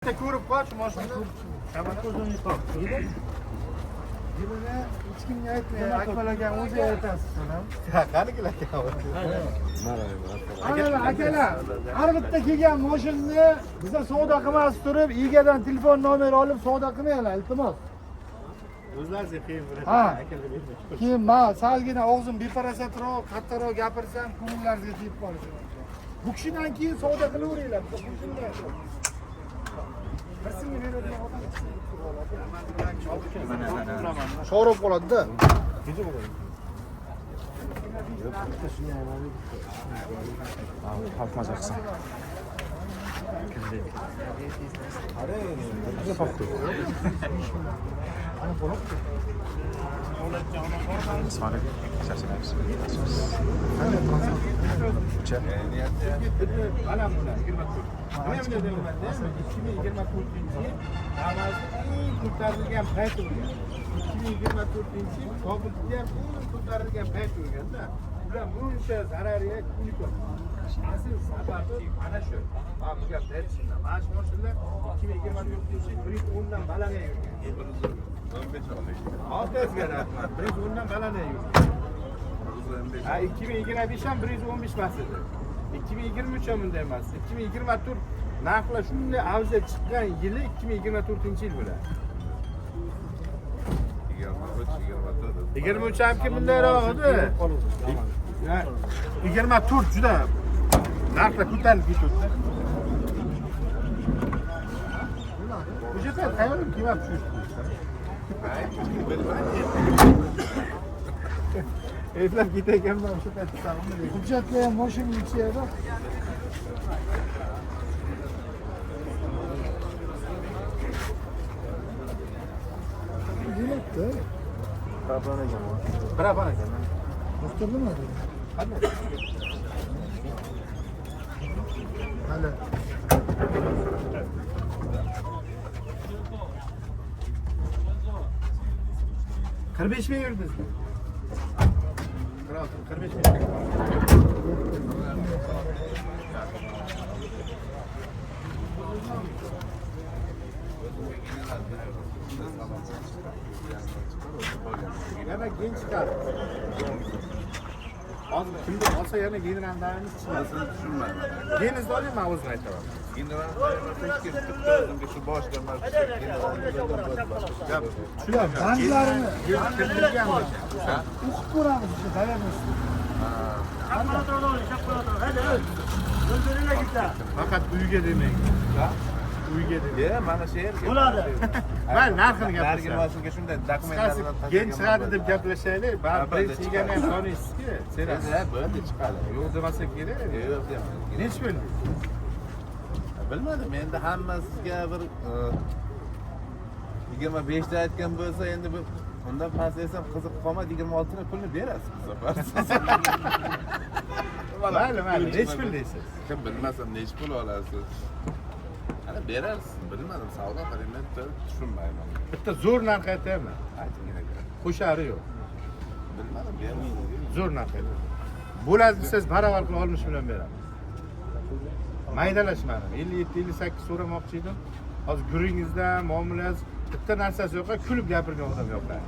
bitta ko'rib qo'y shu mashinani. Yilini hech kimga aytmay, Akmal akam o'zi aytasiz sanam. Qanikilar ekan. Akalar, har bitta kelgan mashinani biza savdo qilmasdan turib, egadan telefon nomeri olib savdo qilmanglar, iltimos. O'zlaringiz qiyin bo'ladi. Ha. Keyin men salgina og'zim beparasatroq, kattaroq gapirsam, ko'ngllaringizga tegib qolishi mumkin. Bu kishidan keyin savdo qilaveringlar. Birsini beradigan odam sho'rib qoladi-da. Kalkmayacaksın. İsmail içerisine hepsi. Uçak. Kurtarılgan payt bo'lgan. 2024-yil Kobulda ham kurtarilgan payt bo'lganda, ular buncha zararga kulik qildi. Asl sababi mana shu. Men bu gapni aytishimdan. Mana shu mashinalar 2024-yil 110 dan balandga yurgan. 15 oylik. Ortasiga rahmat. 110 dan balandga yurgan. 2025 ham 115 emas edi. 2023 ham bunday emas. 2024 narxlar shunday avjga chiqqan yili 2024-yil bo'ladi. 23 ham kim bundayroq edi? 24 juda narxlar ko'tarilib ketdi. Bu yerda tayyorlik kelib tushdi. Evlar ketayotganman o'sha paytda tamomda. Hujjatga ham mashina yetishadi. Biletda. Barabar ekan. Muhtarlimi? Hali. Kırbeş mi yürüdünüz? Kral, 45 mi? Yana genç çıkar. Az kimde olsa yana giydiren daireniz çıkmasını düşünmem. Giyiniz de alayım mı havuzuna tamam? Giydiren daireniz hiç tuttum ki şu boş dönmez. Shular bandlarini Giydiren mi? o'qib ko'ramiz shu dayanamiz. Fakat uyga demeyin. Uyga demeyin. Ya mana shu yerga. Bo'ladi. Ben narxini Nargi gapirsam. mavzuga shunday dokumentlarni Genç chiqadi deb gaplashaylik. Birinchi yegani ham taniysiz-ku. Seras. bo'ldi chiqadi. Yo'q demasa kerak. Yo'q deyman. Nechi bo'ldi? Bilmadim, endi hammasiga bir 25 ta aytgan bo'lsa, endi bu undan past esa qiziq qolmadi, 26 ta pulni berasiz bu safar. Mayli, nechi pul deysiz? Kim bilmasam nechi pul olasiz? Ana berarsiz, bilmadim, savdo qilayman, tushunmayman. Bitta zo'r narx aytaymi? Aytinglar. Qo'shari yo'q. Bilmadim, bermayman. Zo'r narx aytaymi? Bo'ladi desangiz baravar qilib 60 million beraman. Maydalashmadim. 57-58 so'ramoqchi edim. Hozir guringizdan, muomalangiz bitta narsasi yo'q, kulib gapirgan odam yo'qlar.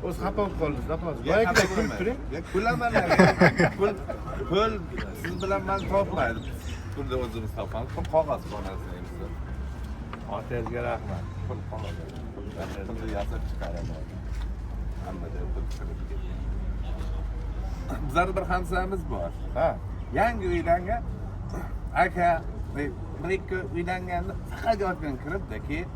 O'zi xafa bo'lib qoldingiz-da hozir. Boyagiday kulib turing. Kulaman. Pul siz bilan men topmaydim. Pulni o'zimiz topamiz. Pul qog'oz bo'lmasin bizda. Otangizga rahmat. Pul qog'oz. Pulni yasab chiqaraman. Hammada pul chiqib ketgan. Bizlarda bir hamsamiz bor. Ha. Yangi uylangan aka bir-ikki uylanganda faqat yotgan kiribdi, keyin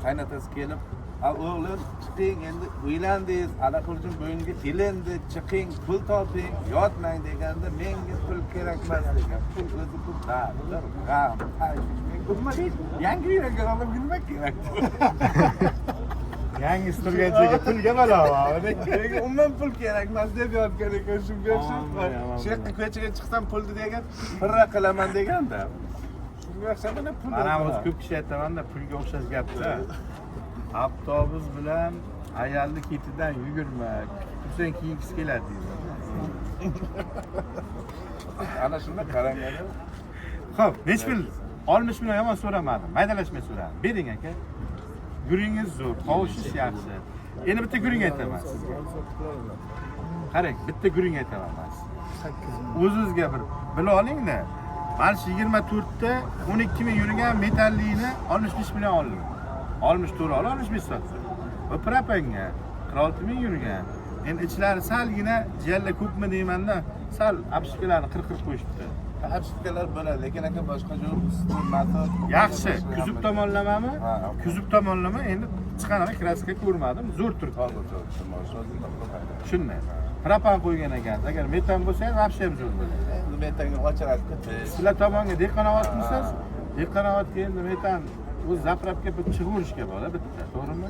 qaynotasi kelib, o'g'lim chiqing, endi uylandingiz, allaqachon bo'yinga ilindi, chiqing, pul toping, yotmang deganda menga pul kerak emas degan. Pul o'zi pul ta'bir, g'am, tashvish. Yangi uylangan odamga nima kerak? Yangi turganchaga pulga balo. Umuman pul kerak emas deb yotgan ekan shu yo'qshab. Shu yoqqa ko'chaga chiqsam pulni degan, firra qilaman deganda. Shunga o'xshab mana pul. Mana o'zi ko'p kishi aytamanda pulga o'xshash gapda. Avtobus bilan ayolni ketidan yugurma. Kursang kiyingisi keladi deydi. Ana shunda qaranganda. Xo'p, nech pul 60 million yomon so'ramadim. Maydalashmay so'radim. Bering aka. Guringiz zo'r, qovushish yaxshi. Endi bitta guring aytaman sizga. Qarang, bitta guring aytaman men sizga. O'zingizga bir bilib olingda. Mana shu 24 ta 12 ming yurgan metallikni 65 million oldim. 64 ol, 65 sotdim. Va propanga 46 ming yurgan. Endi ichlari salgina jalla ko'pmi deymanda, sal apshikalarni 40 qo'yishibdi. Apshikalar bo'ladi, lekin aka boshqa joy metod. Yaxshi, kuzub tomonlamami? Kuzub tomonlama endi chiqanaqa kraska ko'rmadim, zo'r turibdi. Shunday. Propan qo'ygan ekan. Agar metan bo'lsa, вообще ham zo'r bo'ladi. Endi metanga ochiradi. Sizlar tomonga dehqonovatmisiz? Dehqonovatga endi metan o'z zapravka chiqarishga bo'ladi bitta, to'g'rimi?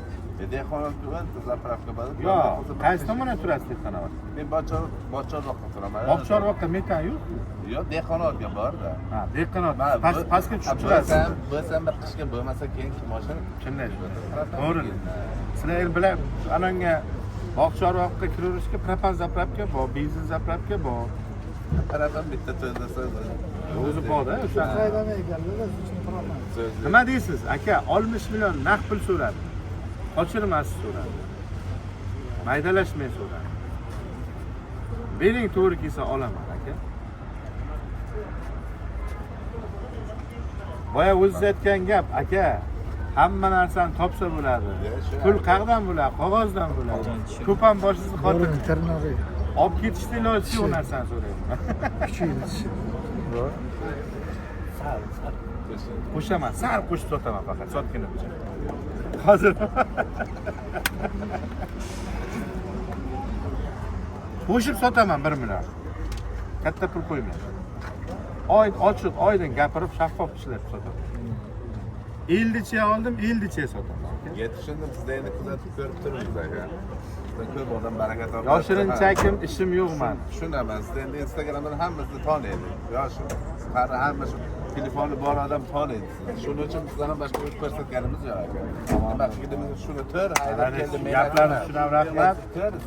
Dehqonot bilan zapravka bo'ladi. Yo'q, qaysi tomonga turasiz dehqonovat? Men bochorroqqa turaman. Bochorroqqa metan yo'q. Yo'q, dehqonotga borda. Ha, dehqonot pastga tushib turasiz. Bo'lsam bir qishga bo'lmasa keyin mashina Shunday. To'g'ri. Sizlar endi bilan ananga boqchorroqqa kiraverishga propan zapravka bor, benzin zapravka bor. Qarabam bitta to'ydasa O'zi bor-da, o'sha. Qaydan ekanlar, tushuntirolmayman. Nima deysiz? Aka, 60 million naqd pul so'radi. Qochirmasiz so'radi. Maydalashmay so'radi. Bering to'g'ri kelsa olaman, aka. Boya o'zingiz aytgan gap, aka. Hamma narsani topsa bo'ladi. Pul qayerdan bo'ladi? Qog'ozdan bo'ladi. Ko'p ham boshingizni xotirib Ternoviy. olib ketishni iloji yo'q narsani so'rayman. Kuchaydi. Qo'shaman, sal qo'shib sotaman faqat, sotgunimcha. Hozir qo'shib sotaman 1 million. Katta pul qo'ymayman. Ochiq, oydin gapirib, shaffof ishlatib sotaman. 50 cha oldim, 50 cha sotaman. yetishindi bizda endi kuzatib ko'rib turibmiz aka. Ko'p odam baraka topadi. Yoshirinchakim ishim yo'qman. Tushunaman. Siz endi Instagramdan hammasini taniydi. Yosh, qari hamma shu telefoni bor odam taniydi. Shuning uchun bizlar ham boshqa yo'l ko'rsatganimiz yo'q aka. Nima qilganimiz shuni to'r haydab keldi men. Gaplarni tushunam, rahmat.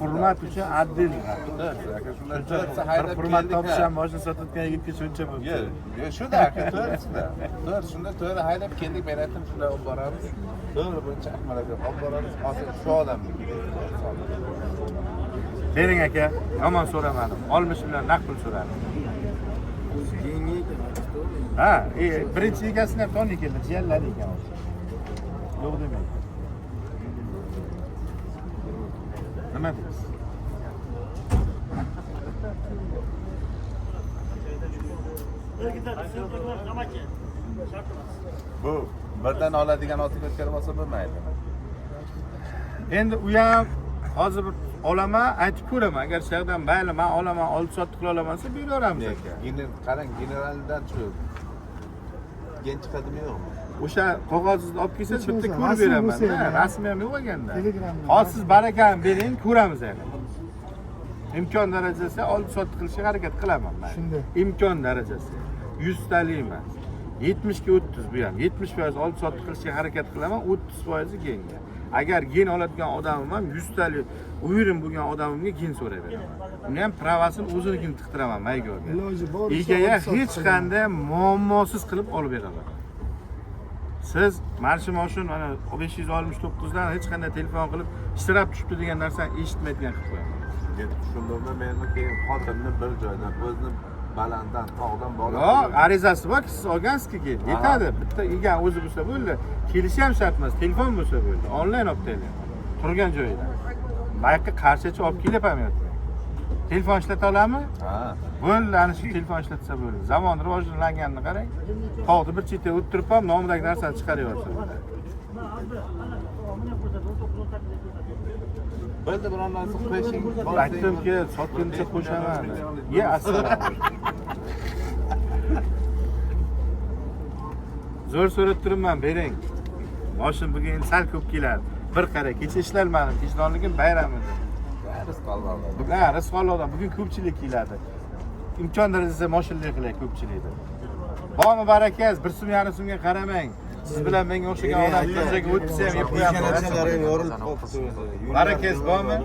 Hurmat uchun adil. Aka shundan to'rtsa haydab keldik. Hurmat topisham, mashina sotayotgan yigitga shuncha bo'ldi. Yo'q, shunda aka to'rsida. Shunda to'rt haydab keldik, men aytdim shunday olib boramiz. To'g'ri buncha ahmalaga olib boramiz. Hozir shu odamniki. Bering aka, yomon so'ramadim. 60 million naqd pul so'radim. Ha, birinchi egasini ham toni keldi, jiyallari ekan. Yo'q demaydi. Nima deysiz? Bu birdan oladigan otib o'tkazib olsa bo'lmaydi. Endi u ham hozir olaman, aytib ko'raman. Agar shu yerdan mayli, men olaman, olib sotib qila olamansa beraveramiz aka. Qarang, generaldan shu gen chiqadimi yo'qmi? O'sha qog'ozni olib kelsa, bitta ko'rib beraman. Rasmi ham yo'q ekanda. Telegramda. Hozir siz barakani bering, ko'ramiz endi. Imkon darajasi olib sotib qilishga harakat qilaman men. Shunday. Imkon darajasi 100 talik emas. 70 ga 30 bu ham. 70% olib sotib qilishga harakat qilaman, 30% genga. Agar gen oladigan odamim ham 100 talik o'yirim bo'lgan odamimga gen so'rayveraman. Uni ham pravasini o'zinikini tiqtiraman maygorga. Iloji boricha Egaga olib sotib hech qanday muammosiz qilib olib beraman. Siz marshi moshin mana 569 dan hech qanday telefon qilib istirab tushibdi degan narsani eshitmaydigan qilib qo'yaman. Tushundimmi? Men keyin xotinni bir joydan o'zini balanddan tog'dan bog'lab. Yo'q, arizasi bor, siz olgansiz-ki yetadi. Bitta egan o'zi bo'lsa bo'ldi. Kelishi ham shart emas, telefon bo'lsa bo'ldi. Onlayn olib keling. Turgan joyidan. Mayqqa qarshicha olib kelib ham yo'q. Telefon ishlata olammi? Ha. Bo'ldi, ana shu telefon ishlatsa bo'ldi. Zamon rivojlanganini qarang. Tog'ni bir chetga o'tirib ham nomidagi narsani chiqaraversa bo'ladi. Bo'ldi, biron narsa qo'yishing. Aytdimki, sotguncha qo'shaman. Ye, assalomu. Zo'r so'rab turibman, bering. Moshin bugun sal ko'p keladi. Bir qara, kecha ishlalmadim, vijdonligim bayram edi. Bugun rizqolloqdan bugun ko'pchilik keladi. Imkon darajasida moshinlik qilay ko'pchilikda. Bormi barakangiz, 1 so'm, yarim so'mga qaramang. Siz bilan menga o'xshagan odam ko'chaga o'tsa ham yeb qo'yaman. Barakangiz bormi?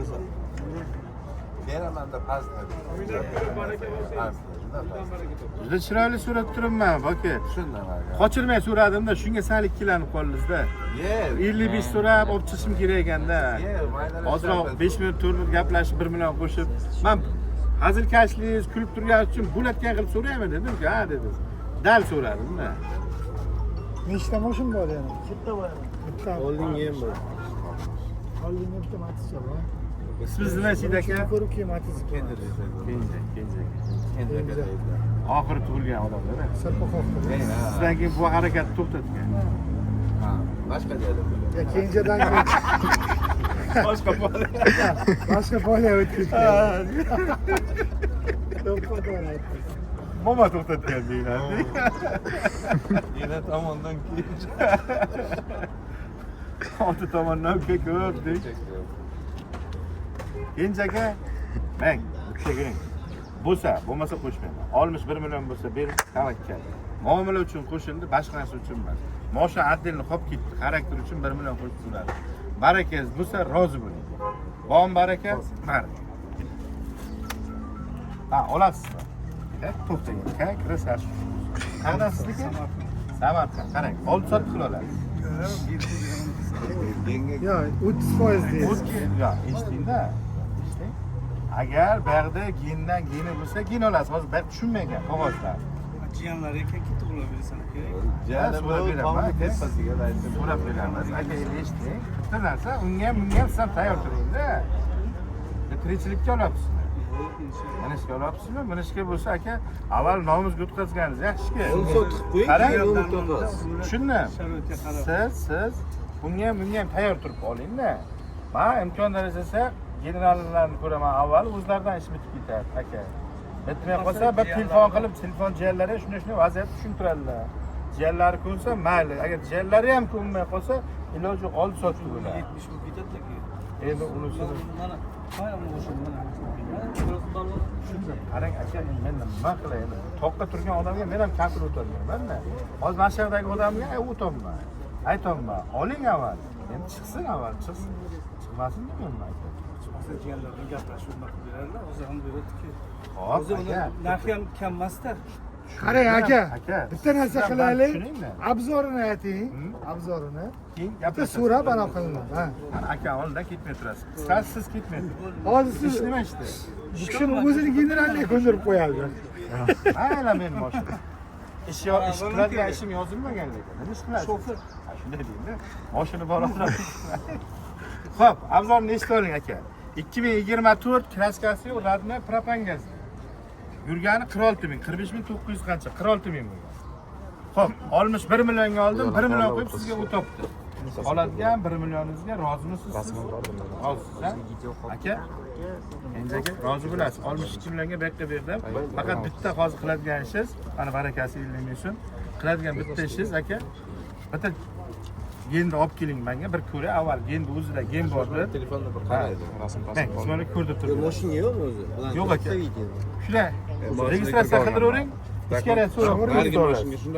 Beramanda pastda. Juda chiroyli surat turibman, aka. Shundan aka. Qochirmay so'radimda, shunga sal ikkilanib qoldingizda. 55 so'rab olib chiqishim kerak ekanda. Ozroq 5 minut turib gaplashib 1 million qo'shib, men hazilkashligingiz kulib turgani uchun bo'latgan qilib so'rayman dedim-ku, ha dedim. Dal so'radim-da. Nechta mashin bor yana? Bitta bor. Bitta. Oldingi ham bor. Oldingi bitta Matiz bor. Siz nima deysiz aka? Ko'rib keyin Matiz. Kenja. Oxiri tug'ilgan odamlar. Sarpoqovda. Sizdan keyin bu harakatni to'xtatgan. Ha, boshqa joyda bo'ladi. Ya Kenjadan keyin Boshqa bola. boshqa bola o'tib ketgan. Mama to'xtatgan deyiladi. Yana tomondan keyin. Ota tomondan ko'p deydi. Kenjaga men o'xshagan. Bo'lmasa qo'shmayman. Olmish 1 million bo'lsa bering, tavakkal. Muomala uchun qo'shildi, boshqa narsa uchun emas. Moshin отдельно qolib ketdi, xarakter uchun 1 million qo'shib turadi. Barakangiz bo'lsa rozi bo'ling. Bon baraka, bar. Ha, olasizmi? To'xtang, kirasiz. Qanaqasizniki? Samarqand. Qarang, oldi sotib qila olasiz. Yo, 30% deysiz. Yo, eshitingda. Eshiting. Agar bu yerda gendan geni bo'lsa, gen olasiz. Hozir bu tushunmagan qog'ozlar. Jiyanlar ekan ketib olaversan kerak. So'rab beramiz. Aka, eshiting. Bitta narsa, bunga sizlar tayyor turingda. Tirikchilikka olyapsizmi? Mana ishga olyapsizmi? Mana ishga bo'lsa aka, avval nomimizga o'tkazganingiz yaxshi-ku. Qarang, tushundim. Siz bunga ham tayyor turib oling-da. Men imkon darajasi generallarni ko'raman avval, o'zlaridan ish bitib ketadi, aka. Bitmay qolsa, bir telefon qilib, telefon jiyanlari shunday vaziyat tushuntiradilar. Jiyanlari ko'nsa, mayli. Agar jiyanlari ham ko'nmay qolsa, iloji yo'q oldi sotib bo'ladi. 70 ming ketadi-ku. Endi unisi Mana qayerga o'sha mana. qarang aka, men nima qilay endi? Toqqa turgan odamga men ham kafil o'tolmayman-da. Hozir Mashhardagi odamga o'tolmayman. Aytolmayman. Oling avval. Endi chiqsin avval, chiqsin. Chiqmasin demayman aka. Chiqmasa jiyanlarga gaplashib nima qilib berarlar? O'zi ham beradi-ku. Hop, O'zi uni aka. narxi ham kam emas-da. Qarang aka, Aka, bitta narsa sizdan qilaylik. tushuningmi? Obzorini ayting. Obzorini. Keyin Bitta gapirasiz. so'rab ana qilinadi. Ha. Aka, oldindan ketmay turasiz. Siz ketmaysiz. Hozir siz Ish nima ishda? kishini o'zini generalga ko'ndirib qo'yadi. Mayli men mashina. Ish qiladigan ishim yozilmagan lekin. Nima ish qilasiz? Shofer. Ha, shunday deydi. Mashina bor odam. Xo'p, obzorni eshitib oling aka. 2024 kraskasi yo'q, radna propan gaz. Yurgani 46 ming, 45 ming 900 qancha? 46 ming bo'lgan. Xo'p, olmish 1 millionga oldim, 1 million qo'yib sizga o'tibdi. Oladigan 1 millioningizga rozimisiz siz? Rozisiz, aka? Endiga rozi bo'lasiz. 62 millionga bu yerga berdim. Faqat bitta hozir qiladigan ishingiz, mana barakasi 50 ming so'm. Qiladigan bitta ishingiz aka. Bitta genni olib keling menga bir ko'ray avval genni o'zida gen bordi. Telefonda bir qaraydi. Sizlarni ko'rib turibdi. Mashina yo'qmi o'zi? Yo'q aka. Shunday registratsiya qildiravering. Ichkariga so'rab Narigi mashinga shunday